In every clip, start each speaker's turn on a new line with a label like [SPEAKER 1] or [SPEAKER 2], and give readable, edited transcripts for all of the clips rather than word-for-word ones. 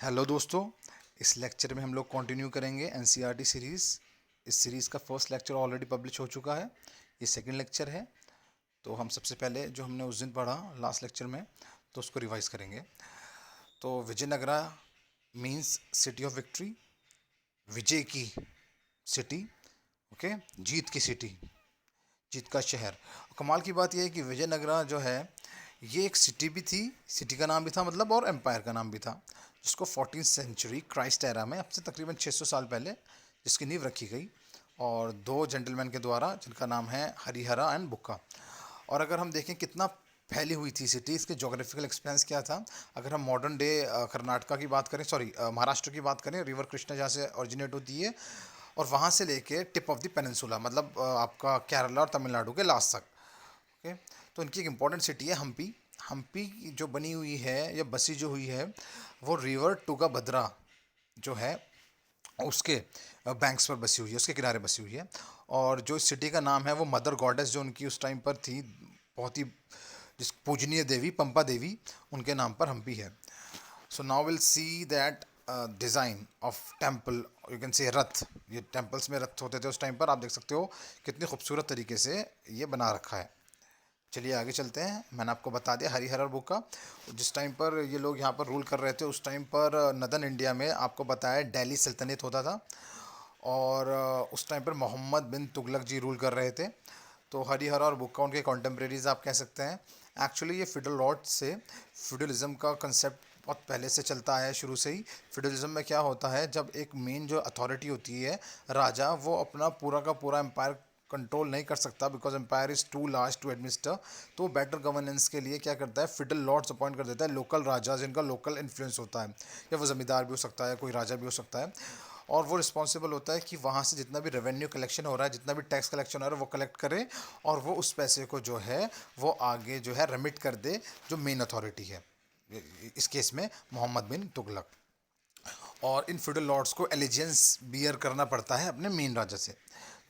[SPEAKER 1] Hello दोस्तों। इस lecture में हम लोग कंटिन्यू करेंगे एनसीईआरटी सीरीज़। इस सीरीज़ का फर्स्ट लेक्चर ऑलरेडी पब्लिश हो चुका है, ये सेकंड लेक्चर है। तो हम सबसे पहले जो हमने उस दिन पढ़ा लास्ट लेक्चर में, तो उसको रिवाइज करेंगे। तो Vijayanagara means city of victory, विजय की सिटी, ओके, जीत की सिटी, जीत का शहर। कमाल की बात यह है कि विजयनगरा जो है ये एक सिटी भी थी, सिटी का नाम भी था मतलब, और एम्पायर का नाम भी था, जिसको 14th सेंचुरी क्राइस्ट एरा में, अब से तकरीबन 600 साल पहले जिसकी नींव रखी गई, और दो जेंटलमैन के द्वारा, जिनका नाम है हरिहरा एंड बुक्का। और अगर हम देखें कितना फैली हुई थी सिटी, इसके जोग्राफिकल एक्सपेंस क्या था। अगर हम मॉडर्न डे कर्नाटका की बात करें, सॉरी महाराष्ट्र की बात करें, रिवर कृष्णा जहाँ से ओरिजिनेट होती है, और वहाँ से लेके टिप ऑफ द पेनिनसुला, मतलब आपका केरला और तमिलनाडु के लास्ट तक, ओके। तो इनकी एक इम्पॉर्टेंट सिटी है हम्पी। हम्पी जो बनी हुई है या बसी जो हुई है, वो रिवर टुंगाभद्रा जो है उसके बैंक्स पर बसी हुई है, उसके किनारे बसी हुई है। और जो इस सिटी का नाम है वो मदर गॉडेस जो उनकी उस टाइम पर थी, बहुत ही जिस पूजनीय देवी पंपा देवी, उनके नाम पर हम्पी है। So now will see that design of temple, you can say रथ। ये टेम्पल्स में रथ होते थे उस टाइम पर, आप देख सकते हो कितनी खूबसूरत तरीके से ये बना रखा है। चलिए आगे चलते हैं। मैंने आपको बता दिया हरिहर और बुक्का जिस टाइम पर ये लोग यहाँ पर रूल कर रहे थे, उस टाइम पर नदन इंडिया में आपको बताया दिल्ली सल्तनत होता था, और उस टाइम पर मोहम्मद बिन तुगलक जी रूल कर रहे थे। तो हरिहर और बुक्का उनके कॉन्टेम्प्रेरीज आप कह सकते हैं। एक्चुअली ये फिडल लॉर्ड से, फ्यूडलिज्म का कंसेप्ट बहुत पहले से चलता है, शुरू से ही। फ्यूडलिज्म में क्या होता है, जब एक मेन जो अथॉरिटी होती है राजा, वो अपना पूरा का पूरा एम्पायर कंट्रोल नहीं कर सकता, because empire is too large to administer, तो बेटर गवर्नेंस के लिए क्या करता है, फिडल लॉर्ड्स अपॉइंट कर देता है, लोकल राजा जिनका लोकल इन्फ्लुएंस होता है, या वो ज़मींदार भी हो सकता है, कोई राजा भी हो सकता है। और वो रिस्पॉन्सिबल होता है कि वहाँ से जितना भी रेवेन्यू कलेक्शन हो रहा है, जितना भी टैक्स कलेक्शन हो रहा है, वो कलेक्ट करे, और वो उस पैसे को जो है वो आगे जो है रेमिट कर दे जो मेन अथॉरिटी है, इस केस में मोहम्मद बिन तुगलक। और इन फ्यूडल लॉर्ड्स को एलिजेंस बियर करना पड़ता है अपने मेन राजा से।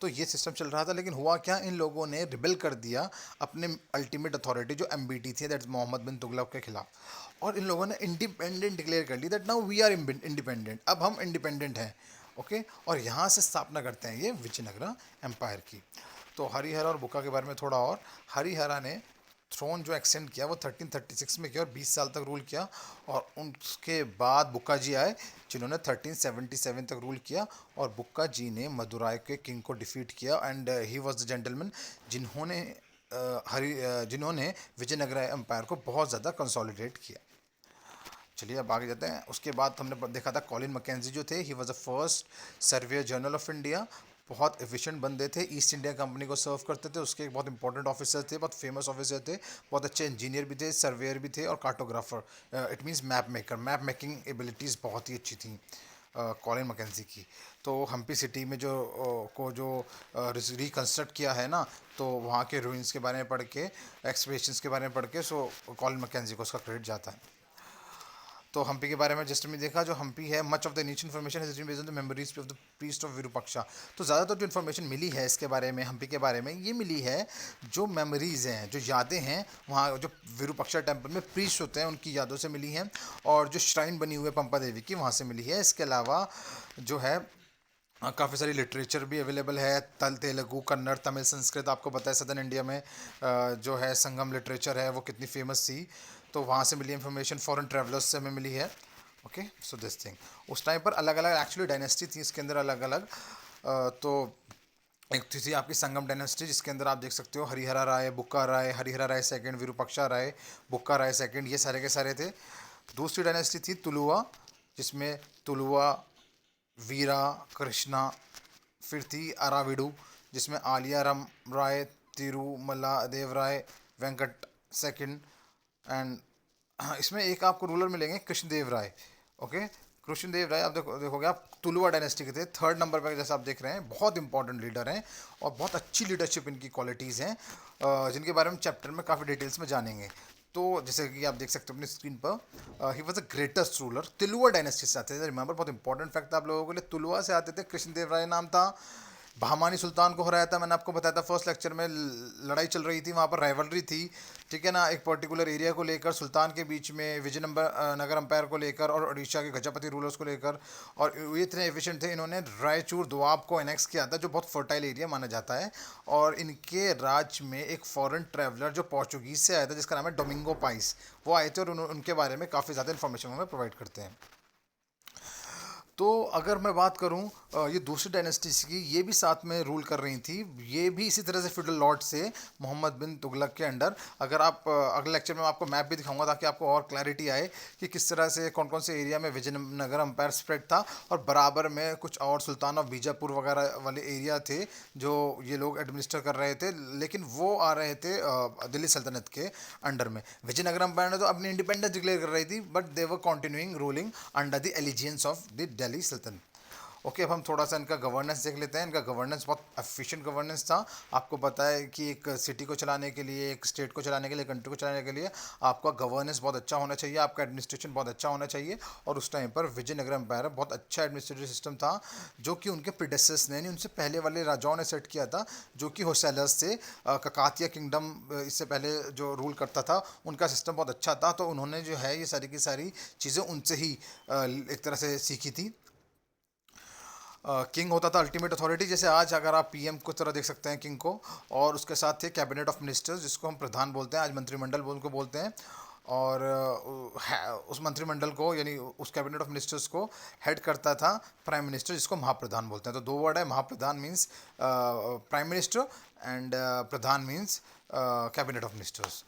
[SPEAKER 1] तो ये सिस्टम चल रहा था, लेकिन हुआ क्या, इन लोगों ने रिबेल कर दिया अपने अल्टीमेट अथॉरिटी जो एमबीटी थी, दैट मोहम्मद बिन तुगलक के खिलाफ। और इन लोगों ने इंडिपेंडेंट डिक्लेयर कर ली, that now we are independent, अब हम इंडिपेंडेंट हैं, ओके। और यहाँ से स्थापना करते हैं ये विजयनगरा एम्पायर की। तो हरिहर और बुक्का के बारे में थोड़ा और। हरिहरा ने थ्रोन जो एक्सटेंड किया वो 1336 में किया और 20 साल तक रूल किया। और उसके बाद बुक्का जी आए, जिन्होंने 1377 तक रूल किया, और बुक्का जी ने मदुराई के किंग को डिफीट किया, and he was the gentleman जिन्होंने जिन्होंने विजयनगरा एम्पायर को बहुत ज़्यादा कंसोलिडेट किया। चलिए अब आगे जाते हैं। उसके बाद हमने देखा था कॉलिन मैकेंजी जो थे, he was the first surveyor general of India. बहुत एफिशिएंट बंदे थे, ईस्ट इंडिया कंपनी को सर्व करते थे, उसके एक बहुत इंपॉर्टेंट ऑफिसर थे, बहुत फेमस ऑफिसर थे, बहुत अच्छे इंजीनियर भी थे, सर्वेयर भी थे, और cartographer, it means map maker, map making abilities बहुत ही अच्छी थी कॉलिन मैकेंजी की। तो हम्पी सिटी में जो को जो रिकन्स्ट्रक्ट किया है ना, तो वहाँ के रूइंस के बारे में पढ़ के, एक्सप्रेशंस के बारे में पढ़ के, सो कॉलिन मैकेंजी को उसका क्रेडिट जाता है। तो हम्पी के बारे में जस्ट में देखा, जो हम्पी है, much of the ancient information has been based on the memories of the priest of Virupaksha. तो ज़्यादातर जो इन्फॉर्मेशन मिली है इसके बारे में, हम्पी के बारे में, ये मिली है जो मेमोरीज हैं, जो यादें हैं, वहाँ जो विरूपाक्षा टेम्पल में प्रीस्ट होते हैं उनकी यादों से मिली हैं, और जो श्राइन बनी हुई है पंपा देवी की, वहाँ से मिली है। इसके अलावा जो है काफ़ी सारी लिटरेचर भी अवेलेबल है, तेलुगु, कन्नड़, तमिल, संस्कृत। आपको पता है सदर्न इंडिया में जो है संगम लिटरेचर है वो कितनी फेमस थी, तो वहाँ से मिली इन्फॉर्मेशन, फॉरेन ट्रैवलर्स से हमें मिली है, ओके। सो दिस थिंग, उस टाइम पर अलग अलग एक्चुअली डायनेस्टी थी इसके अंदर, अलग अलग। तो एक थी आपकी संगम डायनेस्टी, जिसके अंदर आप देख सकते हो हरिहरा राय, बुक्का राय, हरिहरा राय सेकंड, विरूपाक्षा राय, बुक्का राय सेकंड, ये सारे के सारे थे। दूसरी डायनेस्टी थी तुलुवा, जिसमें तुलुवा, वीरा, कृष्णा, फिर थी अराविडू, जिसमें आलिया राम राय, तिरुमला देव राय, वेंकट सेकंड, एंड इसमें एक आपको रूलर मिलेंगे कृष्णदेव राय, ओके। कृष्णदेव राय आप देखोगे आप तुलुवा डायनेस्टी के थे, थर्ड नंबर पर जैसे आप देख रहे हैं, बहुत इंपॉर्टेंट लीडर हैं, और बहुत अच्छी लीडरशिप इनकी क्वालिटीज़ हैं, जिनके बारे में चैप्टर में काफ़ी डिटेल्स में जानेंगे। तो जैसे कि आप देख सकते हो अपनी स्क्रीन पर, he was the greatest ruler, Tuluva dynasty से आते थे, रिमेंबर, बहुत इंपॉर्टेंट फैक्ट था आप लोगों के लिए, तुलुवा से आते थे, कृष्णदेव राय नाम था। बहमानी सुल्तान को हराया था, मैंने आपको बताया था फर्स्ट लेक्चर में। लड़ाई चल रही थी वहाँ पर, राइवलरी थी, ठीक है ना, एक पर्टिकुलर एरिया को लेकर सुल्तान के बीच में, नगर अंपायर को लेकर और उड़ीसा के गजपति रूलर्स को लेकर। और ये इतने एफिशिएंट थे, इन्होंने रायचूर दोआब को एनेक्स किया था, जो बहुत फर्टाइल एरिया माना जाता है। और इनके राज में एक फॉरेन ट्रैवलर जो पोर्चुगीज से आया था, जिसका नाम है डोमिंगो पाइस, वो आए थे और उनके बारे में काफ़ी ज़्यादा इन्फॉर्मेशन हमें प्रोवाइड करते हैं। तो अगर मैं बात करूं ये दूसरी डायनेस्टीज की, ये भी साथ में रूल कर रही थी, ये भी इसी तरह से फ्यूडल लॉर्ड से मोहम्मद बिन तुगलक के अंडर। अगर आप अगले लेक्चर में आपको मैप भी दिखाऊंगा ताकि आपको और क्लैरिटी आए कि किस तरह से कौन कौन से एरिया में विजयनगर अंपायर स्प्रेड था, और बराबर में कुछ और सुल्तान ऑफ बीजापुर वगैरह वाले एरिया थे जो ये लोग एडमिनिस्टर कर रहे थे, लेकिन वो आ रहे थे दिल्ली सल्तनत के अंडर में। विजयनगर अंपायर ने तो अपनी इंडिपेंडेंस डिक्लेयर कर रही थी, but they were continuing ruling under the allegiance of the Delhi सल्तनत। ओके, अब हम थोड़ा सा इनका गवर्नेंस देख लेते हैं। इनका गवर्नेंस बहुत एफिशिएंट गवर्नेंस था। आपको पता है कि एक सिटी को चलाने के लिए, एक स्टेट को चलाने के लिए, कंट्री को चलाने के लिए आपका गवर्नेंस बहुत अच्छा होना चाहिए, आपका एडमिनिस्ट्रेशन बहुत अच्छा होना चाहिए। और उस टाइम पर विजयनगर एम्पायर बहुत अच्छा एडमिनिस्ट्रेटिव सिस्टम था, जो कि उनके प्रीडेसेसर्स ने, उनसे पहले वाले राजाओं ने सेट किया था, जो कि होसेलर्स से ककातिया किंगडम इससे पहले जो रूल करता था, उनका सिस्टम बहुत अच्छा था। तो उन्होंने जो है ये सारी की सारी चीज़ें उनसे ही एक तरह से सीखी थी। किंग होता था अल्टीमेट अथॉरिटी, जैसे आज अगर आप पीएम को तरह देख सकते हैं किंग को, और उसके साथ थे कैबिनेट ऑफ मिनिस्टर्स, जिसको हम प्रधान बोलते हैं, आज मंत्रिमंडल उनको बोलते हैं। और उस मंत्रिमंडल को, यानी उस कैबिनेट ऑफ मिनिस्टर्स को हेड करता था प्राइम मिनिस्टर, जिसको महाप्रधान बोलते हैं। तो दो वर्ड है, महाप्रधान मीन्स प्राइम मिनिस्टर, एंड प्रधान मीन्स कैबिनेट ऑफ मिनिस्टर्स।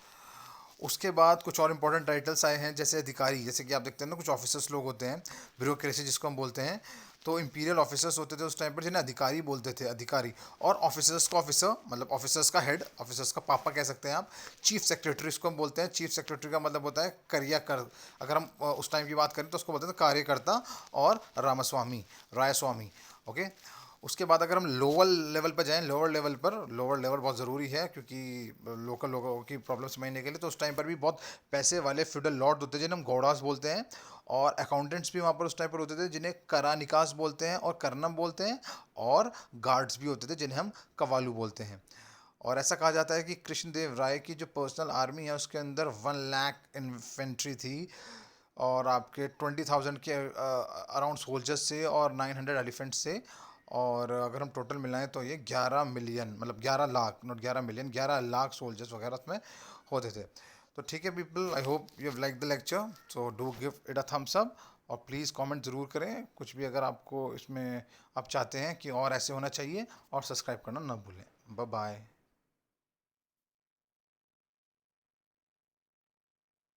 [SPEAKER 1] उसके बाद कुछ और इंपॉर्टेंट टाइटल्स आए हैं, जैसे अधिकारी, जैसे कि आप देखते हैं ना, कुछ ऑफिसर्स लोग होते हैं, ब्यूरोक्रेसी जिसको हम बोलते हैं। तो इंपीरियल ऑफिसर्स होते थे उस टाइम पर, जिन्हें अधिकारी बोलते थे, अधिकारी। और ऑफिसर्स का ऑफिसर मतलब ऑफिसर्स का हेड, ऑफिसर्स का पापा कह सकते हैं आप। चीफ सेक्रेटरी इसको हम बोलते हैं। चीफ सेक्रेटरी का मतलब होता है कार्यकर, अगर हम उस टाइम की बात करें तो उसको बोलते थे कार्यकर्ता और रामस्वामी, रायस्वामी। ओके, उसके बाद अगर हम लोअर लेवल पर जाएं, लोअर लेवल बहुत ज़रूरी है, क्योंकि लोकल लोगों की प्रॉब्लम समझने के लिए। तो उस टाइम पर भी बहुत पैसे वाले फ्यूडल लॉर्ड होते थे, जिन्हें हम गौड़ास बोलते हैं। और अकाउंटेंट्स भी वहाँ पर उस टाइम पर होते थे, जिन्हें करा निकास बोलते हैं और करनम बोलते हैं। और गार्ड्स भी होते थे, जिन्हें हम कवालू बोलते हैं। और ऐसा कहा जाता है कि कृष्णदेव राय की जो पर्सनल आर्मी है, उसके अंदर 1 लाख इन्फेंट्री थी, और आपके 20,000 के अराउंड सोल्जर्स से, और 900 एलिफेंट्स से। और अगर हम टोटल मिलाएं तो ये 11 मिलियन, मतलब 11 lakh, not 11 million, 11 lakh soldiers वगैरह उसमें होते थे। तो ठीक है people, I hope you have like the lecture, so do give it a thumbs up. और प्लीज़ कमेंट ज़रूर करें कुछ भी, अगर आपको इसमें आप चाहते हैं कि और ऐसे होना चाहिए, और सब्सक्राइब करना ना भूलें। Bye bye.